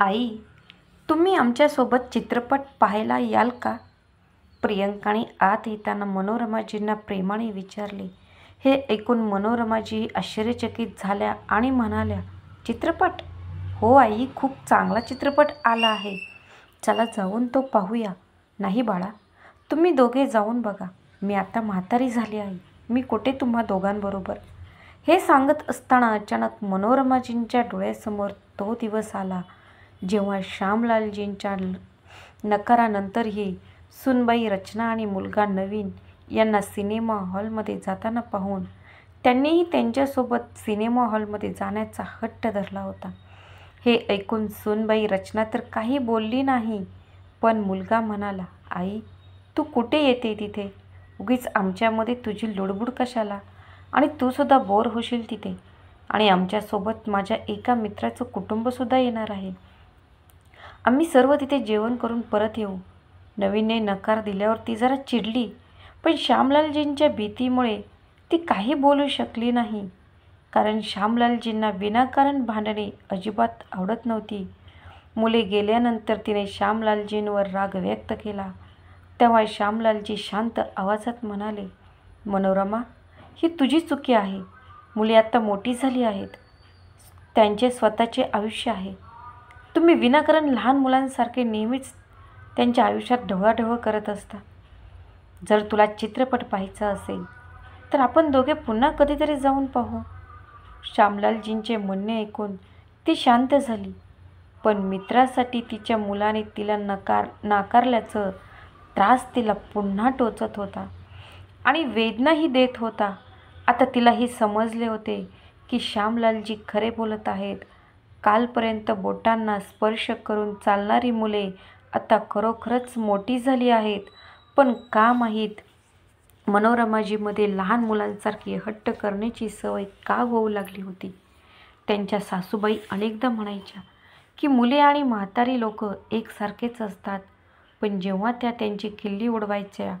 आई, तुम्ही आमच्यासोबत चित्रपट पाहायला याल का? प्रियंकाने आत येताना मनोरमाजींना प्रेमाने विचारले. हे ऐकून मनोरमाजी आश्चर्यचकित झाल्या आणि म्हणाल्या, चित्रपट? हो आई, खूप चांगला चित्रपट आला आहे. चला जाऊन तो पाहूया. नाही बाळा, तुम्ही दोघे जाऊन बघा. मी आता म्हातारी झाली आहे. मी कुठे तुम्हा दोघांबरोबर? हे सांगत असताना अचानक मनोरमाजींच्या डोळ्यासमोर तो दिवस आला जेव्हा श्यामलालजींच्या नकारानंतरही सूनबाई रचना आणि मुलगा नवीन यांना सिनेमा हॉलमध्ये जाताना पाहून त्यांनीही त्यांच्यासोबत सिनेमा हॉलमध्ये जाण्याचा हट्ट धरला होता. हे ऐकून सूनबाई रचना तर काही बोलली नाही, पण मुलगा म्हणाला, आई, तू कुठे येते तिथे? उगीच आमच्यामध्ये तुझी लुडबुड कशाला? आणि तू सुद्धा बोर होशील तिथे. आणि आमच्यासोबत माझ्या एका मित्राचं कुटुंबसुद्धा येणार आहे. आम्ही सर्व तिथे जेवण करून परत येऊ. नवीनने नकार दिल्यावर ती जरा चिडली, पण श्यामलालजींच्या भीतीमुळे ती काही बोलू शकली नाही. कारण श्यामलालजींना विनाकारण भांडणे अजिबात आवडत नव्हती. मुले गेल्यानंतर तिने श्यामलालजींवर राग व्यक्त केला. तेव्हा श्यामलालजी शांत आवाजात म्हणाले, मनोरमा, ही तुझी चुकी आहे. मुले आता मोठी झाली आहेत. त्यांचे स्वतःचे आयुष्य आहे. तुम्ही विनाकारण लहान मुलांसारखे नेहमीच त्यांच्या आयुष्यात ढवळाढवळ करत असता. जर तुला चित्रपट पाहायचा असेल तर आपण दोघे पुन्हा कधीतरी जाऊन पाहू. श्यामलालजींचे म्हणणे ऐकून ती शांत झाली, पण मित्रासाठी तिच्या मुलाने तिला नाकारल्याचा त्रास तिला पुन्हा टोचत होता आणि वेदनाही देत होता. आता तिला हे समजले होते की श्यामलालजी खरे बोलत आहेत. कालपर्यंत बोटांना स्पर्श करून चालणारी मुले आता खरोखरच मोठी झाली आहेत. पण का माहीत, मनोरमाजीमध्ये लहान मुलांसारखी हट्ट करण्याची सवय का होऊ लागली होती. त्यांच्या सासूबाई अनेकदा म्हणायच्या की मुले आणि म्हातारी लोक एकसारखेच असतात, पण जेव्हा त्या त्यांची खिल्ली उडवायच्या,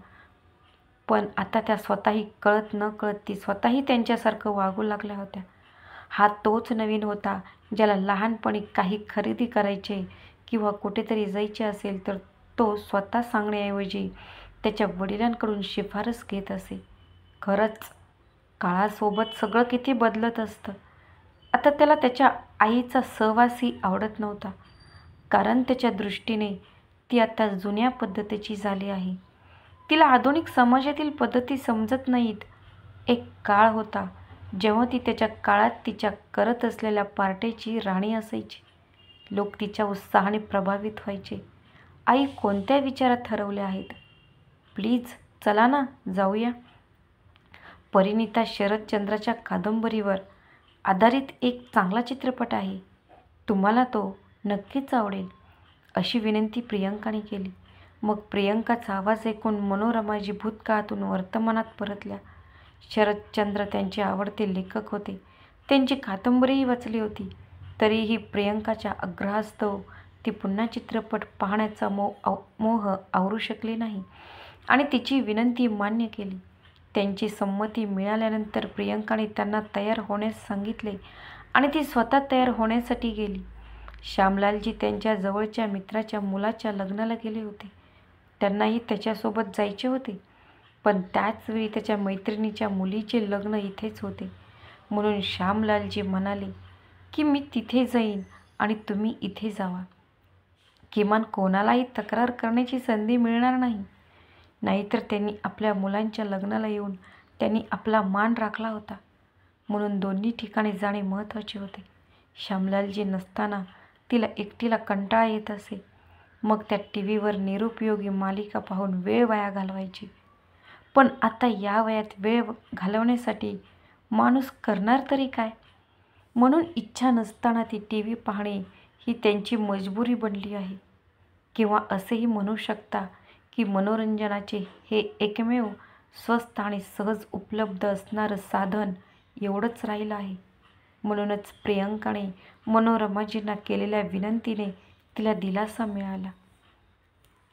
पण आता त्या स्वतःही कळत न कळत ती स्वतःही त्यांच्यासारखं वागू लागल्या होत्या. हा तोच नवीन होता ज्याला लहानपणी काही खरेदी करायचे किंवा कुठेतरी जायचे असेल तर तो स्वतः सांगण्याऐवजी त्याच्या वडिलांकडून शिफारस घेत असे. खरंच काळासोबत सगळं किती बदलत असतं. आता त्याला त्याच्या आईचा सहवासही आवडत नव्हता, कारण त्याच्या दृष्टीने ती आता जुन्या पद्धतीची झाली आहे. तिला आधुनिक समाजातील पद्धती समजत नाहीत. एक काळ होता जेव्हा ती त्याच्या काळात तिच्या करत असलेल्या पार्ट्याची राणी असायची. लोक तिच्या उत्साहाने प्रभावित व्हायचे. आई कोणत्या विचारात हरवल्या आहेत? प्लीज चला ना, जाऊया. परिणीता शरदचंद्राच्या कादंबरीवर आधारित एक चांगला चित्रपट आहे. तुम्हाला तो नक्कीच आवडेल, अशी विनंती प्रियंकाने केली. मग प्रियंकाचा आवाज ऐकून मनोरमाजी भूतकाळातून वर्तमानात परतल्या. शरदचंद्र त्यांचे आवडते लेखक होते. त्यांची कादंबरीही वाचली होती. तरीही प्रियंकाच्या आग्रहास्तव ती पुन्हा चित्रपट पाहण्याचा मोह आवरू शकली नाही आणि तिची विनंती मान्य केली. त्यांची संमती मिळाल्यानंतर प्रियंकाने त्यांना तयार होण्यास सांगितले आणि ती स्वतः तयार होण्यासाठी गेली. श्यामलालजी त्यांच्या जवळच्या मित्राच्या मुलाच्या लग्नाला गेले होते. त्यांनाही त्याच्यासोबत जायचे होते, पण त्याचवेळी त्याच्या मैत्रिणीच्या मुलीचे लग्न इथेच होते. म्हणून श्यामलालजी म्हणाले की मी तिथे जाईन आणि तुम्ही इथे जावा. किमान कोणालाही तक्रार करण्याची संधी मिळणार नाही. नाहीतर त्यांनी आपल्या मुलांच्या लग्नाला येऊन त्यांनी आपला मान राखला होता. म्हणून दोन्ही ठिकाणी जाणे महत्त्वाचे होते. श्यामलालजी नसताना तिला एकटीला कंटाळा येत असे. मग त्या टीव्हीवर निरुपयोगी मालिका पाहून वेळ वाया घालवायची. पण आता या वयात वेळ घालवण्यासाठी माणूस करणार तरी काय? म्हणून इच्छा नसताना ती टीव्ही पाहणे ही त्यांची मजबुरी बनली आहे. किंवा असेही म्हणू शकता की मनोरंजनाचे हे एकमेव स्वस्त आणि सहज उपलब्ध असणारं साधन एवढंच राहिलं आहे. म्हणूनच प्रियंकाने मनोरमाजींना केलेल्या विनंतीने तिला दिलासा मिळाला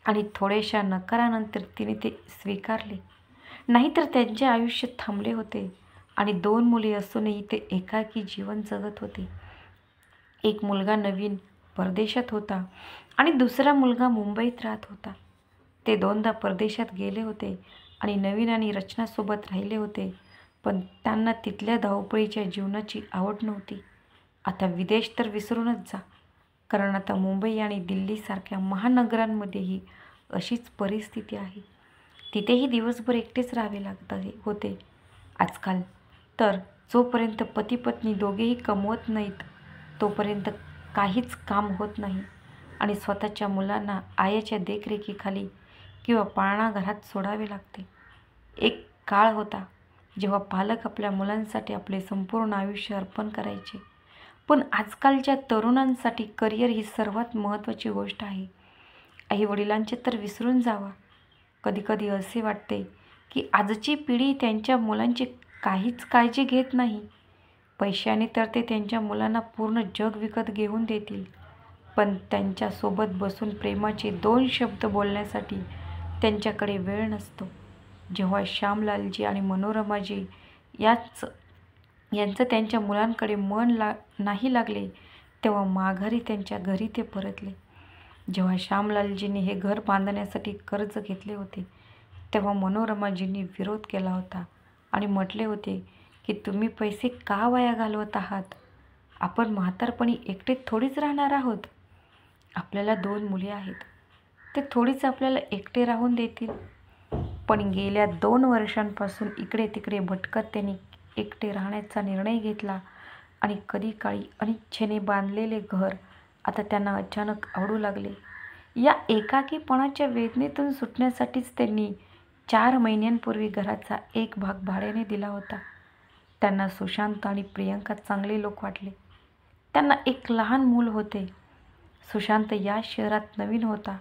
आणि थोड्याशा नकारानंतर तिने ते स्वीकारले. नाहीतर त्यांचे आयुष्य थांबले होते आणि 2 मुले असूनही ते एकाकी जीवन जगत होते. एक मुलगा नवीन परदेशात होता आणि दुसरा मुलगा मुंबईत राहत होता. ते दोनदा परदेशात गेले होते आणि नवीन आणि रचनासोबत राहिले होते, पण त्यांना तिथल्या धावपळीच्या जीवनाची आवड नव्हती. आता विदेश तर विसरूनच जा, कारण आता मुंबई आणि दिल्लीसारख्या महानगरांमध्येही अशीच परिस्थिती आहे. तिथेही दिवसभर एकटेच राहावे लागत होते. आजकाल तर जोपर्यंत पती पत्नी दोघेही कमवत नाहीत तोपर्यंत काहीच काम होत नाही आणि स्वतःच्या मुलांना आईच्या देखरेखीखाली किंवा पाळणा घरात सोडावे लागते. एक काळ होता जेव्हा पालक आपल्या मुलांसाठी आपले संपूर्ण आयुष्य अर्पण करायचे, पण आजकालच्या तरुणांसाठी करिअर ही सर्वात महत्त्वाची गोष्ट आहे. आईवडिलांचे तर विसरून जावा. कधीकधी असे वाटते की आजची पिढी त्यांच्या मुलांची काहीच काळजी घेत नाही. पैशाने तर ते त्यांच्या मुलांना पूर्ण जग विकत घेऊन देतील, पण त्यांच्यासोबत बसून प्रेमाचे 2 शब्द बोलण्यासाठी त्यांच्याकडे वेळ नसतो. जेव्हा श्यामलालजी आणि मनोरमाजी यांचं त्यांच्या मुलांकडे मन नाही लागले, तेव्हा माघारी त्यांच्या घरी ते परतले. जेव्हा श्यामलालजींनी हे घर बांधण्यासाठी कर्ज घेतले होते, तेव्हा मनोरमाजींनी विरोध केला होता आणि म्हटले होते की तुम्ही पैसे का वाया घालवत आहात? आपण म्हातारपणी एकटे थोडीच राहणार आहोत. आपल्याला 2 मुली आहेत, ते थोडीच आपल्याला एकटे राहून देतील. पण गेल्या 2 वर्षांपासून इकडे तिकडे भटकत त्यांनी एकटे राहण्याचा निर्णय घेतला आणि कधी काळी अनिच्छेने बांधलेले घर आता त्यांना अचानक आवडू लागले. या एकाकीपणाच्या वेदनेतून सुटण्यासाठीच त्यांनी 4 महिन्यांपूर्वी घराचा एक भाग भाड्याने दिला होता. त्यांना सुशांत आणि प्रियंका चांगले लोक वाटले. त्यांना एक लहान मूल होते. सुशांत या शहरात नवीन होता.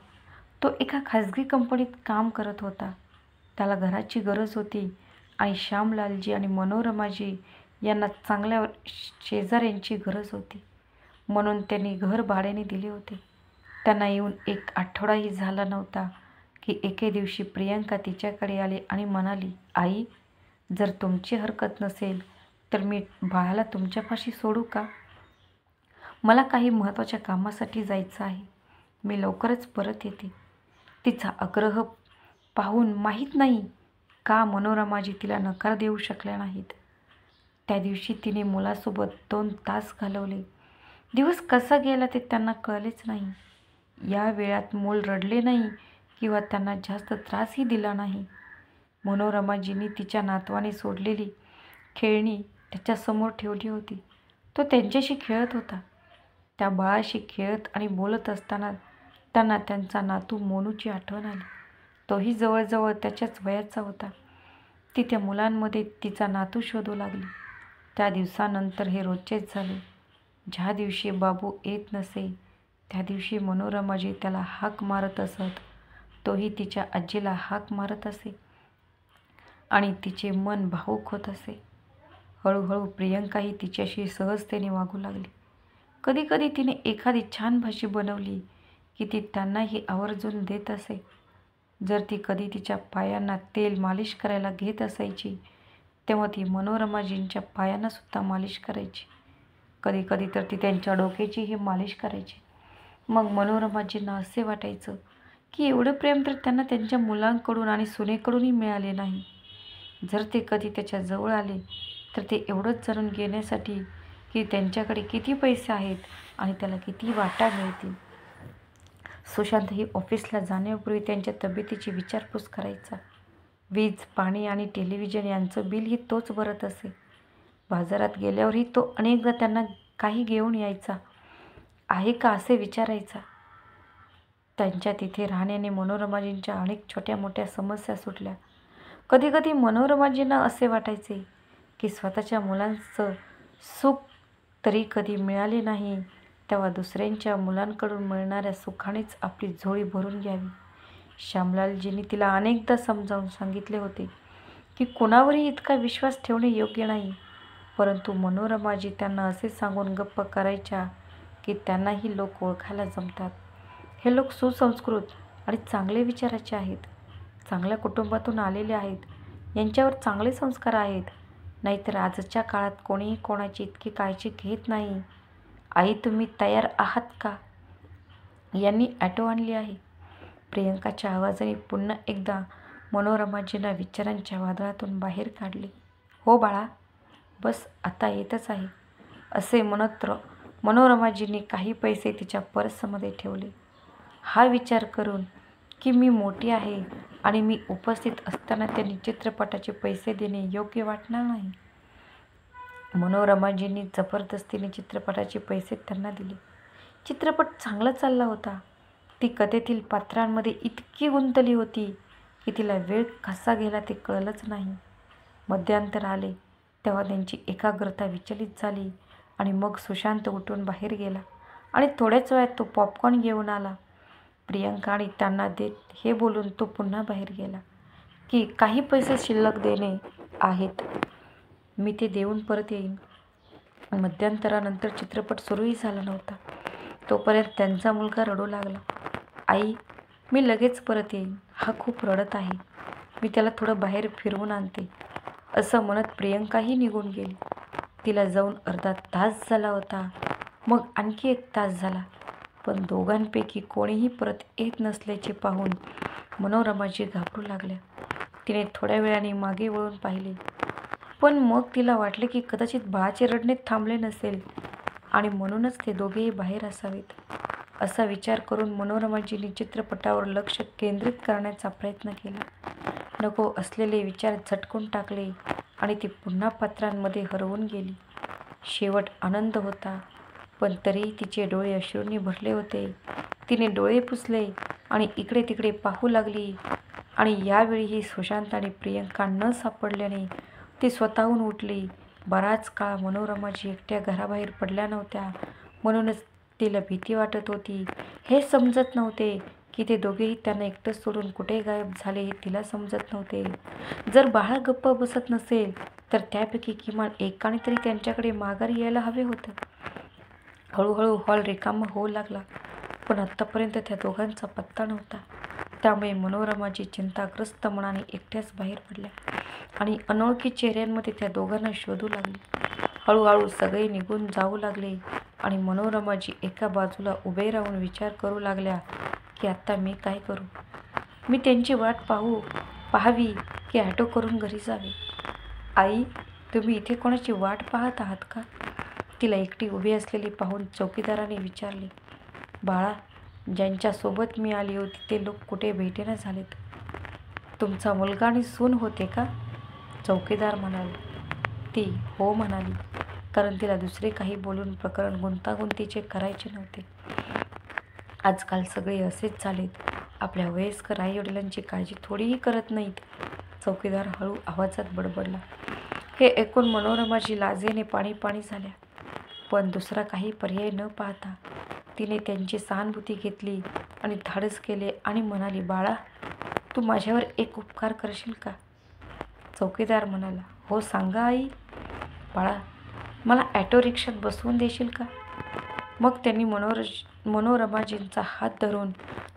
तो एका खाजगी कंपनीत काम करत होता. त्याला घराची गरज होती आणि श्यामलालजी आणि मनोरमाजी यांना चांगल्या शेजाऱ्यांची गरज होती, म्हणून त्यांनी घर भाड्याने दिले होते. त्यांना येऊन 1 आठवडाही झाला नव्हता की एके दिवशी प्रियंका तिच्याकडे आली आणि म्हणाली, आई, जर तुमची हरकत नसेल तर मी बाळाला तुमच्यापाशी सोडू का? मला काही महत्त्वाच्या कामासाठी जायचं आहे. मी लवकरच परत येते. तिचा आग्रह पाहून माहीत नाही का मनोरमाजी तिला नकार देऊ शकल्या नाहीत. त्या दिवशी तिने मुलासोबत 2 तास घालवले. दिवस कसा गेला ते त्यांना कळलेच नाही. या वेळात मूल रडले नाही किंवा त्यांना जास्त त्रासही दिला नाही. मनोरमाजींनी तिच्या नातवाने सोडलेली खेळणी त्याच्यासमोर ठेवली होती. तो त्यांच्याशी खेळत होता. त्या बाळाशी खेळत आणि बोलत असताना त्यांना त्यांचा नातू मोनूची आठवण आली. तोही जवळजवळ त्याच्याच वयाचा होता. ती त्या मुलांमध्ये तिचा नातू शोधू लागली. त्या दिवसानंतर हे रोजचेच झाले. ज्या दिवशी बाबू येत नसे त्या दिवशी मनोरमाजी त्याला हाक मारत असत. तोही तिच्या आजीला हाक मारत असे आणि तिचे मन भावूक होत असे. हळूहळू प्रियंकाही तिच्याशी सहजतेने वागू लागली. कधीकधी तिने एखादी छान भाजी बनवली की ती त्यांनाही आवर्जून देत असे. जर ती कधी तिच्या पायांना तेल मालिश करायला घेत असायची तेव्हा ती मनोरमाजींच्या पायांनासुद्धा मालिश करायची. कधीकधी तर ती त्यांच्या डोक्याचीही मालिश करायची. मग मनोरमाजींना असे वाटायचं की एवढं प्रेम तर त्यांना त्यांच्या मुलांकडून आणि सुनेकडूनही मिळाले नाही. जर ते कधी त्याच्या जवळ आले तर ते एवढंच जाणून घेण्यासाठी की त्यांच्याकडे किती पैसे आहेत आणि त्याला किती वाटा मिळतील. सुशांतही ऑफिसला जाण्यापूर्वी त्यांच्या तब्येतीची विचारपूस करायचा. वीज, पाणी आणि टेलिव्हिजन यांचं बिलही तोच भरत असे. बाजारात गेल्यावरही तो अनेकदा त्यांना काही घेऊन यायचा, आहे का असे विचारायचा. त्यांच्या तिथे राहण्याने मनोरमाजींच्या अनेक छोट्या मोठ्या समस्या सुटल्या. कधीकधी मनोरमाजींना असे वाटायचे की स्वतःच्या मुलांचं सुख तरी कधी मिळाले नाही तेव्हा दुसऱ्यांच्या मुलांकडून मिळणाऱ्या सुखानेच आपली झोळी भरून घ्यावी. श्यामलालजींनी तिला अनेकदा समजावून सांगितले होते की कोणावरही इतका विश्वास ठेवणे योग्य नाही, परंतु मनोरमाजी त्यांना असे सांगून गप्प करायच्या की त्यांनाही लोक ओळखायला जमतात. हे लोक सुसंस्कृत आणि चांगले विचाराचे आहेत, चांगल्या कुटुंबातून आलेले आहेत, यांच्यावर चांगले संस्कार आहेत. नाहीतर आजच्या काळात कोणीही कोणाची इतकी काळजी घेत नाही. आई, तुम्ही तयार आहात का? यांनी ॲटो आणली आहे. प्रियंकाच्या आवाजाने पुन्हा एकदा मनोरमाजींना विचारांच्या वादळातून बाहेर काढले. हो बाळा, बस आता येतच आहे, असे म्हणत मनोरमाजींनी काही पैसे तिच्या पर्समध्ये ठेवले. हा विचार करून की मी मोठी आहे आणि मी उपस्थित असताना त्यांनी चित्रपटाचे पैसे देणे योग्य वाटणार नाही. मनोरमाजींनी जबरदस्तीने चित्रपटाचे पैसे त्यांना दिले. चित्रपट चांगला चालला होता. ती कथेतील पात्रांमध्ये इतकी गुंतली होती की तिला वेळ कसा गेला ते कळलंच नाही. मध्यांतर आले तेव्हा त्यांची एकाग्रता विचलित झाली आणि मग सुशांत उठून बाहेर गेला आणि थोड्याच वेळात तो पॉपकॉर्न घेऊन आला. प्रियंका आणि त्यांना देत हे बोलून तो पुन्हा बाहेर गेला की काही पैसे शिल्लक देणे आहेत, मी ते देऊन परत येईन. मध्यंतरानंतर चित्रपट सुरूही झाला नव्हता. तोपर्यंत त्यांचा मुलगा रडू लागला. आई, मी लगेच परत येईन, हा खूप रडत आहे, मी त्याला थोडं बाहेर फिरवून आणते, असं म्हणत प्रियंकाही निघून गेली. तिला जाऊन अर्धा तास झाला होता, मग आणखी 1 तास झाला, पण दोघांपैकी कोणीही परत येत नसल्याचे पाहून मनोरमाजी घाबरू लागल्या. तिने थोड्या वेळाने मागे वळून पाहिले, पण मग तिला वाटले की कदाचित बाळाचे रडणे थांबले नसेल आणि म्हणूनच ते दोघेही बाहेर असावेत. असा विचार करून मनोरमाजींनी चित्रपटावर लक्ष केंद्रित करण्याचा प्रयत्न केला. नको असलेले विचार झटकून टाकले आणि ती पुन्हा पात्रांमध्ये हरवून गेली. शेवट आनंद होता, पण तरीही तिचे डोळे अश्रूंनी भरले होते. तिने डोळे पुसले आणि इकडे तिकडे पाहू लागली आणि यावेळीही सुशांत आणि प्रियंका न सापडल्याने ती स्वतःहून उठली. बराच काळ मनोरमाजी एकट्या घराबाहेर पडल्या नव्हत्या, म्हणूनच तिला भीती वाटत होती. हे समजत नव्हते की ते दोघेही त्यांना एकटं सोडून कुठे गायब झाले हे तिला समजत नव्हते. जर बाळा गप्प बसत नसेल तर त्यापैकी किमान एकाने तरी त्यांच्याकडे माघारी यायला हवे होतं. हळूहळू हॉल रिकामा होऊ लागला, पण आत्तापर्यंत त्या दोघांचा पत्ता नव्हता. त्यामुळे मनोरमाजी चिंताग्रस्त मनाने एकट्याच बाहेर पडल्या आणि अनोळखी चेहऱ्यांमध्ये त्या दोघांना शोधू लागली. हळूहळू सगळे निघून जाऊ लागले आणि मनोरमाजी एका बाजूला उभे राहून विचार करू लागल्या की आता मी काय करू? मी त्यांची वाट पाहावी की ॲटो करून घरी जावे? आई, तुम्ही इथे कोणाची वाट पाहत आहात का? तिला एकटी उभी असलेली पाहून चौकीदाराने विचारले. बाळा, ज्यांच्यासोबत मी आली होती ते लोक कुठे भेटेना झालेत. तुमचा मुलगा आणि सून होते का? चौकीदार म्हणाले. ती हो म्हणाली, कारण तिला दुसरे काही बोलून प्रकरण गुंतागुंतीचे करायचे नव्हते. आजकाल सगळे असेच झालेत, आपल्या वयस्कर आईवडिलांची काळजी थोडीही करत नाहीत, चौकीदार हळू आवाजात बडबडला. हे ऐकून मनोरमाजी लाजेने पाणी पाणी झाल्या, पण दुसरा काही पर्याय न पाहता तिने त्यांची सहानुभूती घेतली आणि धाडस केले आणि म्हणाली, बाळा, तू माझ्यावर एक उपकार करशील का? चौकीदार म्हणाला, हो सांगा आई. बाळा, मला ॲटो रिक्षात बसवून देशील का? मग त्यांनी मनोरमाजींचा हात धरून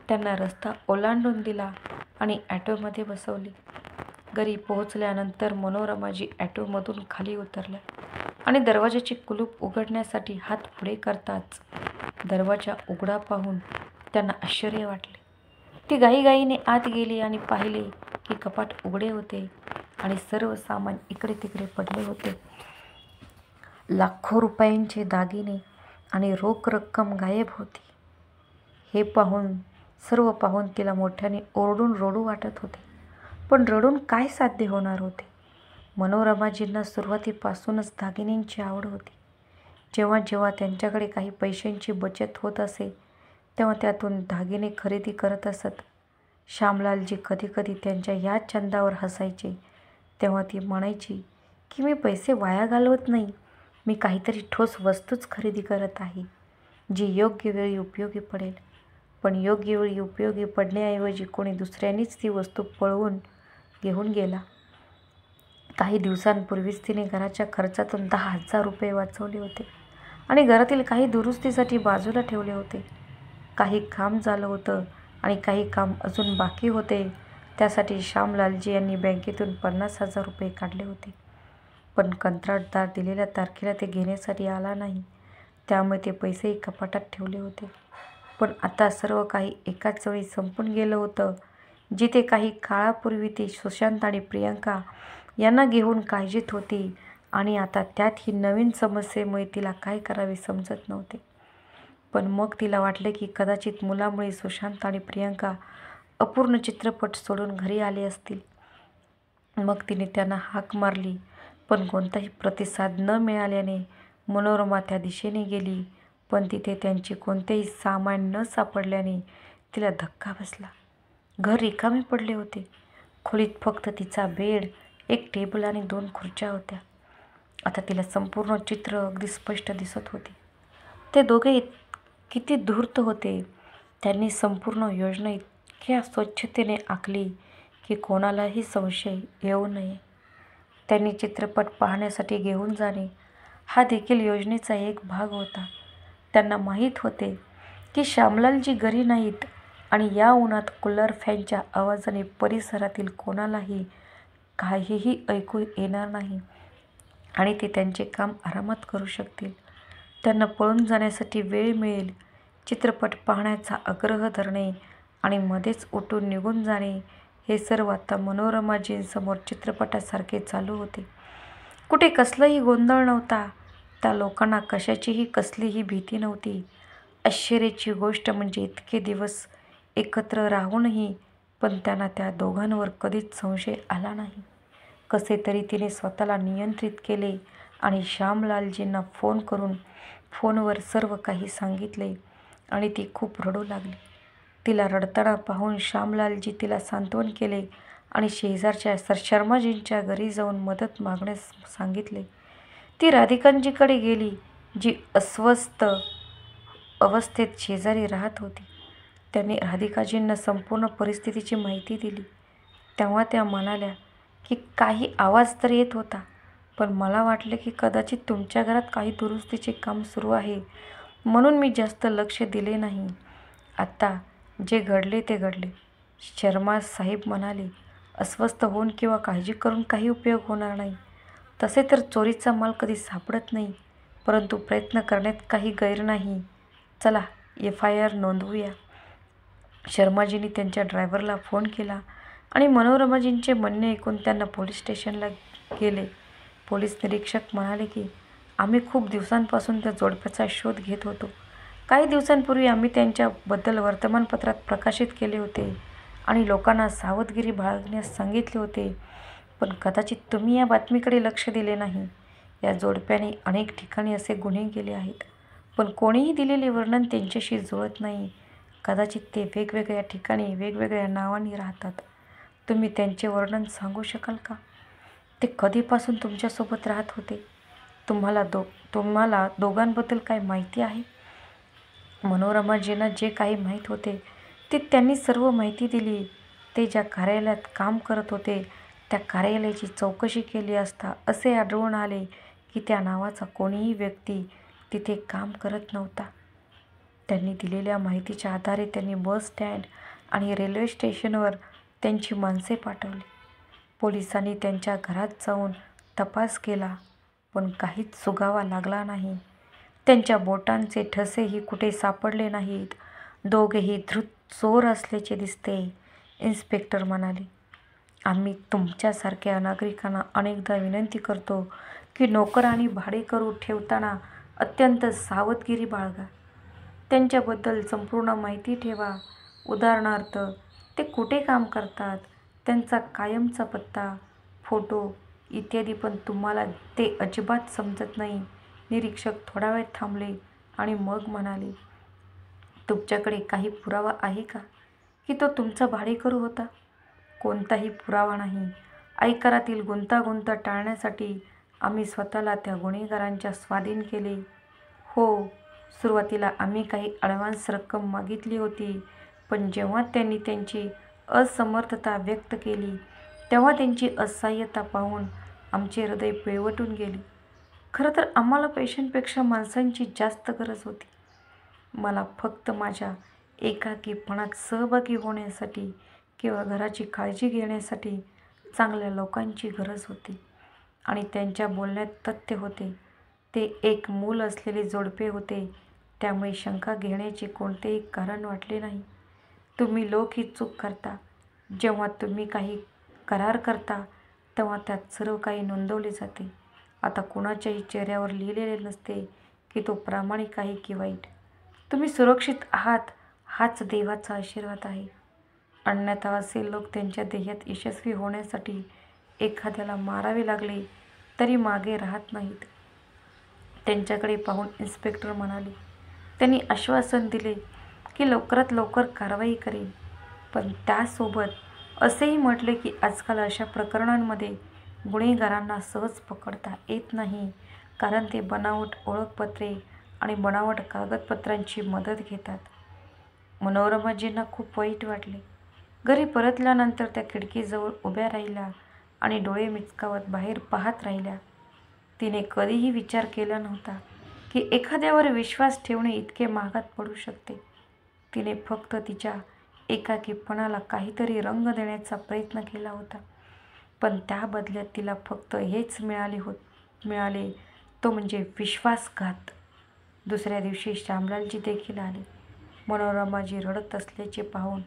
त्यांना रस्ता ओलांडून दिला आणि ॲटोमध्ये बसवले. घरी पोहोचल्यानंतर मनोरमाजी ॲटोमधून खाली उतरल्या आणि दरवाजाचे कुलूप उघडण्यासाठी हात पुढे करताच दरवाजा उघडा पाहून त्यांना आश्चर्य वाटले. ती घाईघाईने आत गेली आणि पाहिले की कपाट उघडे होते आणि सर्व सामान इकडे तिकडे पडले होते. लाखो रुपयांचे दागिने आणि रोख रक्कम गायब होती. हे सर्व पाहून तिला मोठ्याने ओरडून रडू वाटत होते, पण रडून काय साध्य होणार होते? मनोरमाजींना सुरुवातीपासूनच दागिन्यांची आवड होती. जेव्हा जेव्हा त्यांच्याकडे काही पैशांची बचत होत असे तेव्हा त्यातून दागिने खरेदी करत असत. श्यामलालजी कधीकधी त्यांच्या या छंदावर हसायचे. तेव्हा ती म्हणायची की मी पैसे वाया घालवत नाही, मी काहीतरी ठोस वस्तूच खरेदी करत आहे, जी योग्य वेळी उपयोगी पडेल. पण योग्य वेळी उपयोगी पडण्याऐवजी कोणी दुसऱ्यांनीच ती वस्तू पळवून घेऊन गेला. काही दिवसांपूर्वीच तिने घराच्या खर्चातून 10,000 रुपये वाचवले होते आणि घरातील काही दुरुस्तीसाठी बाजूला ठेवले होते. काही काम झालं होतं आणि काही काम अजून बाकी होते. त्यासाठी श्यामलालजी यांनी बँकेतून 50,000 रुपये काढले होते, पण कंत्राटदार दिलेल्या तारखेला ते घेण्यासाठी आला नाही, त्यामुळे ते पैसेही कपाटात ठेवले होते. पण आता सर्व काही एकाच वेळी संपून गेलं होतं. जिथे काही काळापूर्वी ती सुशांत आणि प्रियंका यांना घेऊन काळजीत होती आणि आता त्यात ही नवीन समस्येमुळे तिला काय करावे समजत नव्हते. पण मग तिला वाटले की कदाचित मुलामुळे सुशांत आणि प्रियंका अपूर्ण चित्रपट सोडून घरी आले असतील. मग तिने त्यांना हाक मारली, पण कोणताही प्रतिसाद न मिळाल्याने मनोरमा त्या दिशेने गेली. पण तिथे त्यांचे कोणतेही सामान न सापडल्याने तिला धक्का बसला. घर रिकामे पडले होते. खोलीत फक्त तिचा बेड, एक टेबल आणि 2 खुर्च्या होत्या. आता तिला संपूर्ण चित्र अगदी स्पष्ट दिसत होते. ते दोघे किती धूर्त होते. त्यांनी संपूर्ण योजना इतक्या स्वच्छतेने आखली की कोणालाही संशय येऊ नये. त्यांनी चित्रपट पाहण्यासाठी घेऊन जाणे हा देखील योजनेचा एक भाग होता. त्यांना माहीत होते की श्यामलालजी घरी नाहीत आणि या उन्हात कूलर फॅनच्या आवाजाने परिसरातील कोणालाही काहीही ऐकू येणार नाही आणि ते त्यांचे काम आरामात करू शकतील. त्यांना पळून जाण्यासाठी वेळ मिळेल. चित्रपट पाहण्याचा आग्रह धरणे आणि मध्येच उठून निघून जाणे हे सर्व आता मनोरमाजींसमोर चित्रपटासारखे चालू होते. कुठे कसलाही गोंधळ नव्हता. त्या लोकांना कशाचीही कसलीही भीती नव्हती. आश्चर्याची गोष्ट म्हणजे इतके दिवस एकत्र राहूनही पण त्यांना त्या दोघांवर कधीच संशय आला नाही. कसे तरी तिने स्वतःला नियंत्रित केले आणि श्यामलालजींना फोन करून फोनवर सर्व काही सांगितले आणि ती खूप रडू लागली. तिला रडताना पाहून श्यामलालजी तिला सांत्वन केले आणि शेजारच्या शर्माजींच्या घरी जाऊन मदत मागण्यास सांगितले. ती राधिकांजीकडे गेली, जी अस्वस्थ अवस्थेत शेजारी राहत होती. त्यांनी राधिकाजींना संपूर्ण परिस्थितीची माहिती दिली. तेव्हा त्या म्हणाल्या की काही आवाज तर येत होता, पण मला वाटले की कदाचित तुमच्या घरात काही दुरुस्तीचे काम सुरू आहे, म्हणून मी जास्त लक्ष दिले नाही. आता जे घडले ते घडले. शर्मा साहेब म्हणाले, अस्वस्थ होऊन किंवा काळजी करून काही उपयोग होणार नाही. तसे तर चोरीचा माल कधी सापडत नाही, परंतु प्रयत्न करण्यात काही गैर नाही. चला FIR नोंदवूया. शर्माजींनी त्यांच्या ड्रायव्हरला फोन केला आणि मनोरमाजींचे म्हणणे ऐकून त्यांना पोलीस स्टेशनला गेले. पोलीस निरीक्षक म्हणाले की आम्ही खूप दिवसांपासून त्या जोडप्याचा शोध घेत होतो. काही दिवसांपूर्वी आम्ही त्यांच्याबद्दल वर्तमानपत्रात प्रकाशित केले होते आणि लोकांना सावधगिरी बाळगण्यास सांगितले होते, पण कदाचित तुम्ही या बातमीकडे लक्ष दिले नाही. या जोडप्याने अनेक ठिकाणी असे गुन्हे केले आहेत, पण कोणीही दिलेले वर्णन त्यांच्याशी जुळत नाही. कदाचित ते वेगवेगळ्या ठिकाणी वेगवेगळ्या नावांनी राहतात. तुम्ही त्यांचे वर्णन सांगू शकाल का? ते कधीपासून तुमच्यासोबत राहत होते? तुम्हाला दोघांबद्दल काय माहिती आहे? मनोरमाजींना जे काही माहीत होते ते त्यांनी सर्व माहिती दिली. ते ज्या कार्यालयात काम करत होते त्या कार्यालयाची चौकशी केली असता असे आढळून आले की त्या नावाचा कोणीही व्यक्ती तिथे काम करत नव्हता. त्यांनी दिलेल्या माहितीच्या आधारे त्यांनी बस स्टँड आणि रेल्वे स्टेशनवर त्यांची माणसे पाठवली. पोलिसांनी त्यांच्या घरात जाऊन तपास केला, पण काहीच सुगावा लागला नाही. त्यांच्या बोटांचे ठसेही कुठे सापडले नाहीत. दोघेही धृत चोर असल्याचे दिसते. इन्स्पेक्टर म्हणाले, आम्ही तुमच्यासारख्या नागरिकांना अनेकदा विनंती करतो की नोकर आणि भाडेकरू ठेवताना अत्यंत सावधगिरी बाळगा. त्यांच्याबद्दल संपूर्ण माहिती ठेवा. उदाहरणार्थ, ते कुठे काम करतात, त्यांचा कायमचा पत्ता, फोटो इत्यादी. पण तुम्हाला ते अजिबात समजत नाही. निरीक्षक थोडा वेळ थांबले आणि मग म्हणाले, तुमच्याकडे काही पुरावा आहे का की तो तुमचा भाडेकरू होता? कोणताही पुरावा नाही. आयकरातील गुंतागुंत टाळण्यासाठी आम्ही स्वतःला त्या गुन्हेगारांच्या स्वाधीन केले. हो, सुरुवातीला आम्ही काही ॲडव्हान्स रक्कम मागितली होती, पण जेव्हा त्यांनी त्यांची असमर्थता व्यक्त केली तेव्हा त्यांची असहाय्यता पाहून आमचे हृदय पिळवटून गेले. खरं तर आम्हाला पैशांपेक्षा माणसांची जास्त गरज होती. मला फक्त माझ्या एकाकीपणात सहभागी होण्यासाठी किंवा घराची काळजी घेण्यासाठी चांगल्या लोकांची गरज होती. आणि त्यांच्या बोलण्यात तथ्य होते. ते एक मूल असलेले जोडपे होते. त्यामुळे शंका घेण्याचे कोणतेही कारण वाटले नाही. तुम्ही लोक ही चूक करता. जेव्हा तुम्ही काही करार करता तेव्हा त्यात सर्व काही नोंदवले जाते. आता कुणाच्याही चेहऱ्यावर लिहिलेले नसते की तो प्रामाणिक आहे की वाईट. तुम्ही सुरक्षित आहात हाच देवाचा आशीर्वाद आहे. अन्यथा असे लोक त्यांच्या ध्येयात यशस्वी होण्यासाठी एखाद्याला मारावे लागले तरी मागे राहत नाहीत. त्यांच्याकडे पाहून इन्स्पेक्टर म्हणाले. त्यांनी आश्वासन दिले की लवकरात लवकर कारवाई करेन, पण त्यासोबत असेही म्हटले की आजकाल अशा प्रकरणांमध्ये गुन्हेगारांना सहज पकडता येत नाही, कारण ते बनावट ओळखपत्रे आणि बनावट कागदपत्रांची मदत घेतात. मनोरमाजींना खूप वाईट वाटले. घरी परतल्यानंतर त्या खिडकीजवळ उभ्या राहिल्या आणि डोळे मिचकावत बाहेर पाहत राहिल्या. तिने कधीही विचार केला नव्हता की एखाद्यावर विश्वास ठेवणे इतके महागात पडू शकते. तिने फक्त तिच्या एकाकीपणाला काहीतरी रंग देण्याचा प्रयत्न केला होता, पण त्या बदल्यात तिला फक्त हेच मिळाले, तो म्हणजे विश्वासघात. दुसऱ्या दिवशी श्यामलालजी देखील आले. मनोरमाजी रडत असल्याचे पाहून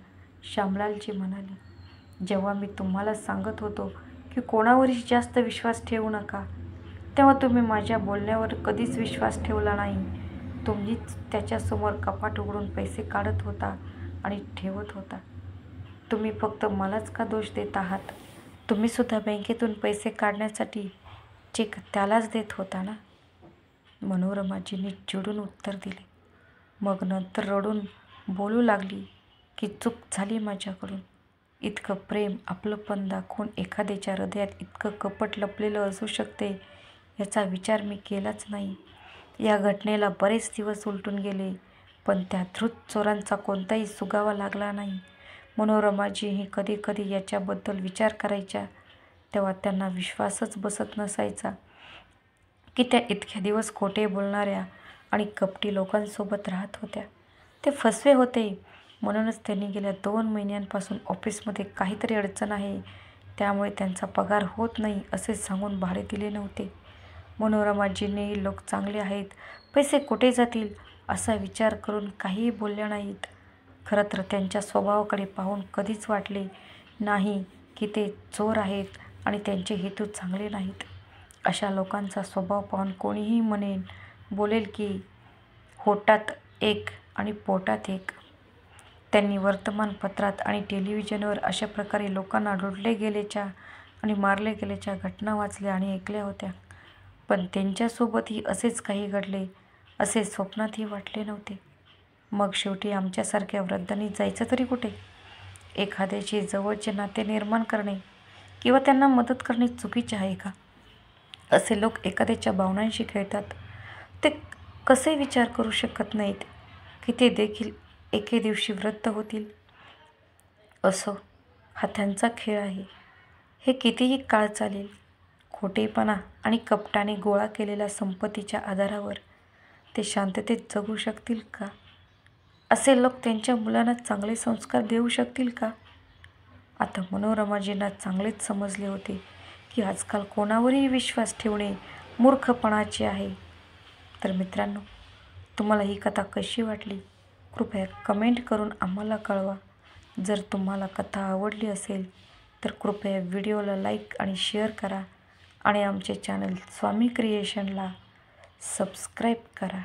श्यामलालजी म्हणाले, जेव्हा मी तुम्हाला सांगत होतो की कोणावरही जास्त विश्वास ठेवू नका, तेव्हा तुम्ही माझ्या बोलण्यावर कधीच विश्वास ठेवला नाही. तुम्हीच त्याच्यासमोर कपाट उघडून पैसे काढत होता आणि ठेवत होता. तुम्ही फक्त मलाच का दोष देत आहात? तुम्ही सुद्धा बँकेतून पैसे काढण्यासाठी चेक त्यालाच देत होता ना? मनोरमाजींनी चिडून उत्तर दिले. मग नंतर रडून बोलू लागली की चूक झाली माझ्याकडून. इतकं प्रेम आपलंपण दाखवून एखाद्याच्या हृदयात इतकं कपट लपलेलं असू शकते याचा विचार मी केलाच नाही. या घटनेला बरेच दिवस उलटून गेले, पण त्या धूर्त चोरांचा कोणताही सुगावा लागला नाही. मनोरमाजीही कधी कधी याच्याबद्दल विचार करायच्या, तेव्हा त्यांना विश्वासच बसत नसायचा की त्या इतक्या दिवस खोटे बोलणाऱ्या आणि कपटी लोकांसोबत राहत होत्या. ते फसवे होते. म्हणूनच त्यांनी गेल्या 2 महिन्यांपासून ऑफिसमध्ये काहीतरी अडचण आहे, त्यामुळे त्यांचा पगार होत नाही असे सांगून भाडे दिले नव्हते. मनोरमाजींनीही लोक चांगले आहेत, पैसे कुठे जातील असा विचार करून काहीही बोलल्या नाहीत. खरं तर त्यांच्या स्वभावाकडे पाहून कधीच वाटले नाही की ते चोर आहेत आणि त्यांचे हेतू चांगले नाहीत. अशा लोकांचा स्वभाव पाहून कोणीही बोलेल की होटात एक आणि पोटात एक. त्यांनी वर्तमानपत्रात आणि टेलिव्हिजनवर अशा प्रकारे लोकांना लुटले गेल्याच्या आणि मारले गेल्याच्या घटना वाचल्या आणि ऐकल्या होत्या, पण त्यांच्यासोबतही असेच काही घडले असे स्वप्नातही वाटले नव्हते. मग शेवटी आमच्यासारख्या वृद्धांनी जायचं तरी कुठे? एखाद्याशी जवळचे नाते निर्माण करणे किंवा त्यांना मदत करणे चुकीचे आहे का? असे लोक एखाद्याच्या भावनांशी खेळतात. ते कसे विचार करू शकत नाहीत की ते देखील एके दिवशी वृद्ध होतील? असो, हा त्यांचा खेळ आहे. हे कितीही काळ चालेल. खोटेपणा आणि कपटाने गोळा केलेल्या संपत्तीच्या आधारावर ते शांततेत जगू शकतील का? असे लोक त्यांच्या मुलांना चांगले संस्कार देऊ शकतील का? आता मनोरमाजींना चांगलेच समजले होते की आजकाल कोणावरही विश्वास ठेवणे मूर्खपणाचे आहे. तर मित्रांनो, तुम्हाला ही कथा कशी वाटली कृपया कमेंट करून आम्हाला कळवा. जर तुम्हाला कथा आवडली असेल तर कृपया व्हिडिओला लाईक आणि शेअर करा आणि आमचे चॅनल स्वामी क्रिएशनला सबस्क्राईब करा.